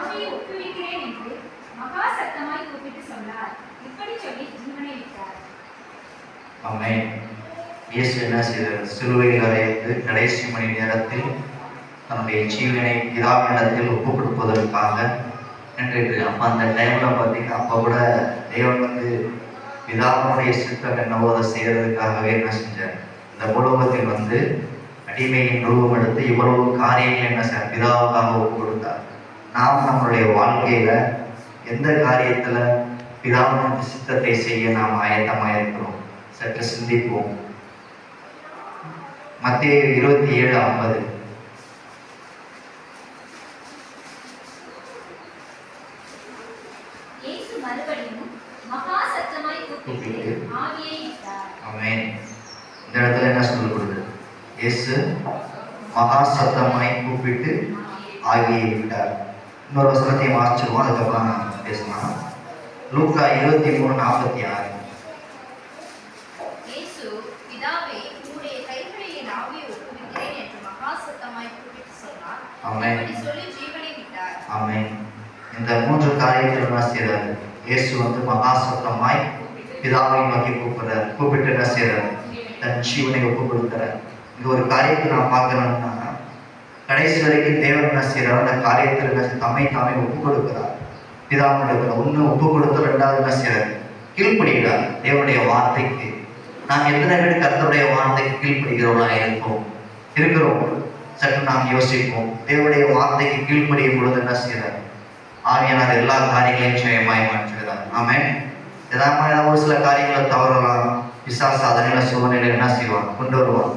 ஆவியை ஒப்புவிக்கிறேன் என்று மகா சத்தமாய் கூப்பிட்டு சொன்னார். இப்படி சொல்லி ஜீவனை விட்டார். ஆமென். இயேசு என்ன செய்தார்? சிலுவையில் அறைந்து கடைசி மணி நேரத்தில் தன்னுடைய ஜீவனை பிதாவினிடத்தில் ஒப்பு கொடுப்பதற்காக நின்றுட்டு, அப்ப அந்த டைம்ல பார்த்தீங்கன்னா அப்ப கூட தேவன் பிதாவுடைய சித்தம் என்னவோ அதை செய்யறதுக்காகவே என்ன செஞ்சார்? இந்த உலகத்தில் அடிமையின் ரூபம் எடுத்து இவ்வளவு காரியங்கள் என்ன செய்ய பிதாவுக்காக ஒப்பு கொடுத்தார். நாம் நம்மளுடைய வாழ்க்கையில எந்த காரியத்துல பிதாவின் சித்தத்தை செய்ய நாம் ஆயத்தமாக இருக்கிறோம்? சற்று சிந்திப்போம். மத்தேயு 27:50. இயேசு மறுபடியும் மகா சத்தமாய் கூப்பிட்டு ஆவியை விட்டார். ஆமென். இந்த இடத்துல என்ன சொல்லப்படுது? இயேசு மகா சத்தமாய் கூப்பிட்டு ஆவியை விட்டார். இன்னொரு வசனத்தை வாசிச்சிருவோம், அதுக்கப்புறம் பேசலாம். லூக்கா 23:46. இயேசு பிதாவே, உம்முடைய கைகளில் என் ஆவியை ஒப்புவிக்கிறேன் என்று மகா சத்தமாய் கூப்பிட்டு சொன்னார். ஆமென். இப்படி சொல்லி ஜீவனை விட்டார். ஆமென். இந்த 3 காரியத்தில் என்ன செய்யறாரு? இயேசு மகா சத்தமாய் பிதாவை நோக்கி கூப்பிட்டு என்ன செய்யறாரு? தன் ஜீவனை ஒப்பு கொடுக்கிறார். இங்க ஒரு காரியத்தை நான் பார்க்கணும்னா, கடைசி வரைக்கும் தேவன் என்ன செய்யறாரு? அந்த காரியத்தில் தம்மை தாமே ஒப்பு கொடுக்கிறார். பிதாவினிடத்தில் ஒண்ணு ஒப்பு கொடுத்த, 2வது என்ன செய்யறாரு? கீழ்ப்படுகிறார் தேவனுடைய வார்த்தைக்கு. நாம் எத்தனை பேர் கர்த்தருடைய வார்த்தைக்கு கீழ்ப்படுகிறவர்களா இருக்கிறோம்? சற்று நாம் யோசிப்போம். தேவனுடைய வார்த்தைக்கு கீழ்ப்படியும் பொழுது என்ன செய்யறாரு? ஆவியானவர் எல்லா காரியங்களையும் ஜெயமாய் மாற்றுகிறார். ஆமென். ஏதாவது ஒரு சில காரியங்களை தவறலாம். பிசாசு அதனால சூழ்நிலை என்ன செய்வான்? கொண்டு வருவான்.